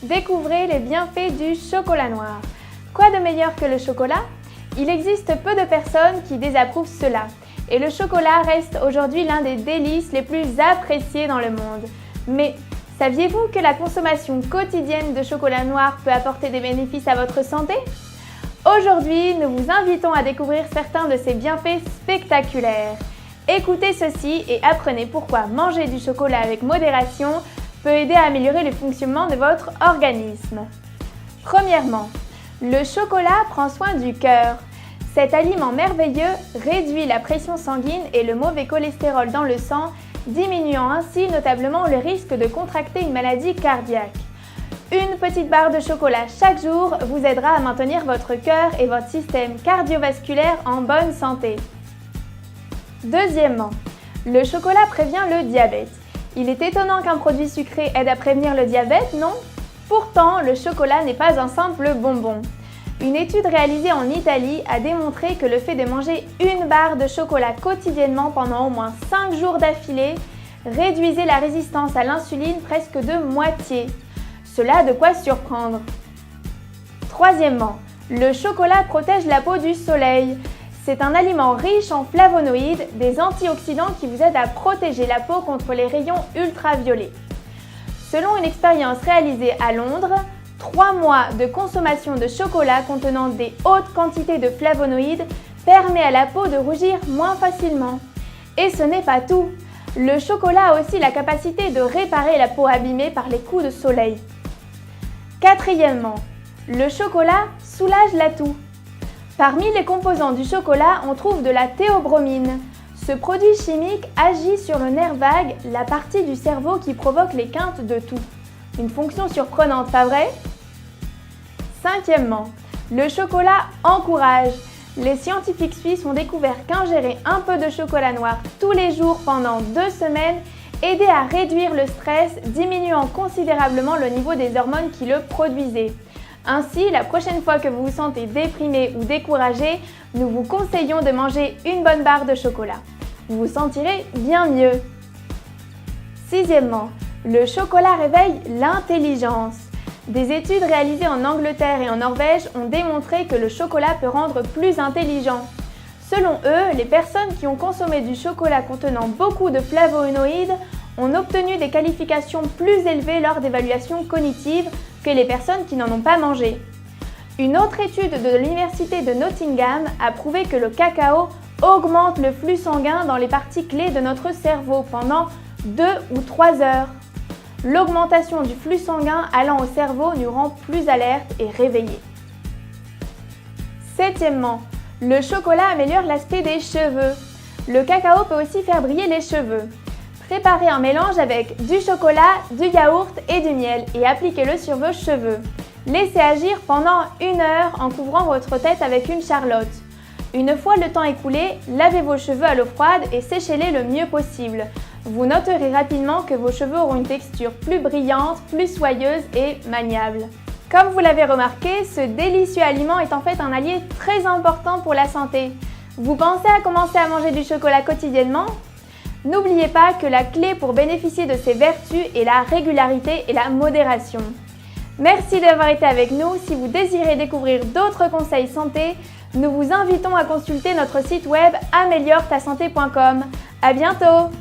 Découvrez les bienfaits du chocolat noir. Quoi de meilleur que le chocolat? Il existe peu de personnes qui désapprouvent cela. Et le chocolat reste aujourd'hui l'un des délices les plus appréciés dans le monde. Mais saviez-vous que la consommation quotidienne de chocolat noir peut apporter des bénéfices à votre santé? Aujourd'hui, nous vous invitons à découvrir certains de ses bienfaits spectaculaires. Écoutez ceci et apprenez pourquoi manger du chocolat avec modération peut aider à améliorer le fonctionnement de votre organisme. Premièrement, le chocolat prend soin du cœur. Cet aliment merveilleux réduit la pression sanguine et le mauvais cholestérol dans le sang, diminuant ainsi notablement le risque de contracter une maladie cardiaque. Une petite barre de chocolat chaque jour vous aidera à maintenir votre cœur et votre système cardiovasculaire en bonne santé. Deuxièmement, le chocolat prévient le diabète. Il est étonnant qu'un produit sucré aide à prévenir le diabète, non? Pourtant, le chocolat n'est pas un simple bonbon. Une étude réalisée en Italie a démontré que le fait de manger une barre de chocolat quotidiennement pendant au moins 5 jours d'affilée réduisait la résistance à l'insuline presque de moitié. Cela a de quoi surprendre. Troisièmement, le chocolat protège la peau du soleil. C'est un aliment riche en flavonoïdes, des antioxydants qui vous aident à protéger la peau contre les rayons ultraviolets. Selon une expérience réalisée à Londres, 3 mois de consommation de chocolat contenant des hautes quantités de flavonoïdes permet à la peau de rougir moins facilement. Et ce n'est pas tout. Le chocolat a aussi la capacité de réparer la peau abîmée par les coups de soleil. Quatrièmement, le chocolat soulage la toux. Parmi les composants du chocolat, on trouve de la théobromine. Ce produit chimique agit sur le nerf vague, la partie du cerveau qui provoque les quintes de toux. Une fonction surprenante, pas vrai? Cinquièmement, le chocolat encourage. Les scientifiques suisses ont découvert qu'ingérer un peu de chocolat noir tous les jours pendant 2 semaines aidait à réduire le stress, diminuant considérablement le niveau des hormones qui le produisaient. Ainsi, la prochaine fois que vous vous sentez déprimé ou découragé, nous vous conseillons de manger une bonne barre de chocolat. Vous vous sentirez bien mieux. Sixièmement, le chocolat réveille l'intelligence. Des études réalisées en Angleterre et en Norvège ont démontré que le chocolat peut rendre plus intelligent. Selon eux, les personnes qui ont consommé du chocolat contenant beaucoup de flavonoïdes ont obtenu des qualifications plus élevées lors d'évaluations cognitives que les personnes qui n'en ont pas mangé. Une autre étude de l'université de Nottingham a prouvé que le cacao augmente le flux sanguin dans les parties clés de notre cerveau pendant 2 ou 3 heures. L'augmentation du flux sanguin allant au cerveau nous rend plus alertes et réveillés. Septièmement, le chocolat améliore l'aspect des cheveux. Le cacao peut aussi faire briller les cheveux. Préparez un mélange avec du chocolat, du yaourt et du miel et appliquez-le sur vos cheveux. Laissez agir pendant 1 heure en couvrant votre tête avec une charlotte. Une fois le temps écoulé, lavez vos cheveux à l'eau froide et séchez-les le mieux possible. Vous noterez rapidement que vos cheveux auront une texture plus brillante, plus soyeuse et maniable. Comme vous l'avez remarqué, ce délicieux aliment est en fait un allié très important pour la santé. Vous pensez à commencer à manger du chocolat quotidiennement? N'oubliez pas que la clé pour bénéficier de ses vertus est la régularité et la modération. Merci d'avoir été avec nous. Si vous désirez découvrir d'autres conseils santé, nous vous invitons à consulter notre site web amelioretasante.com. À bientôt!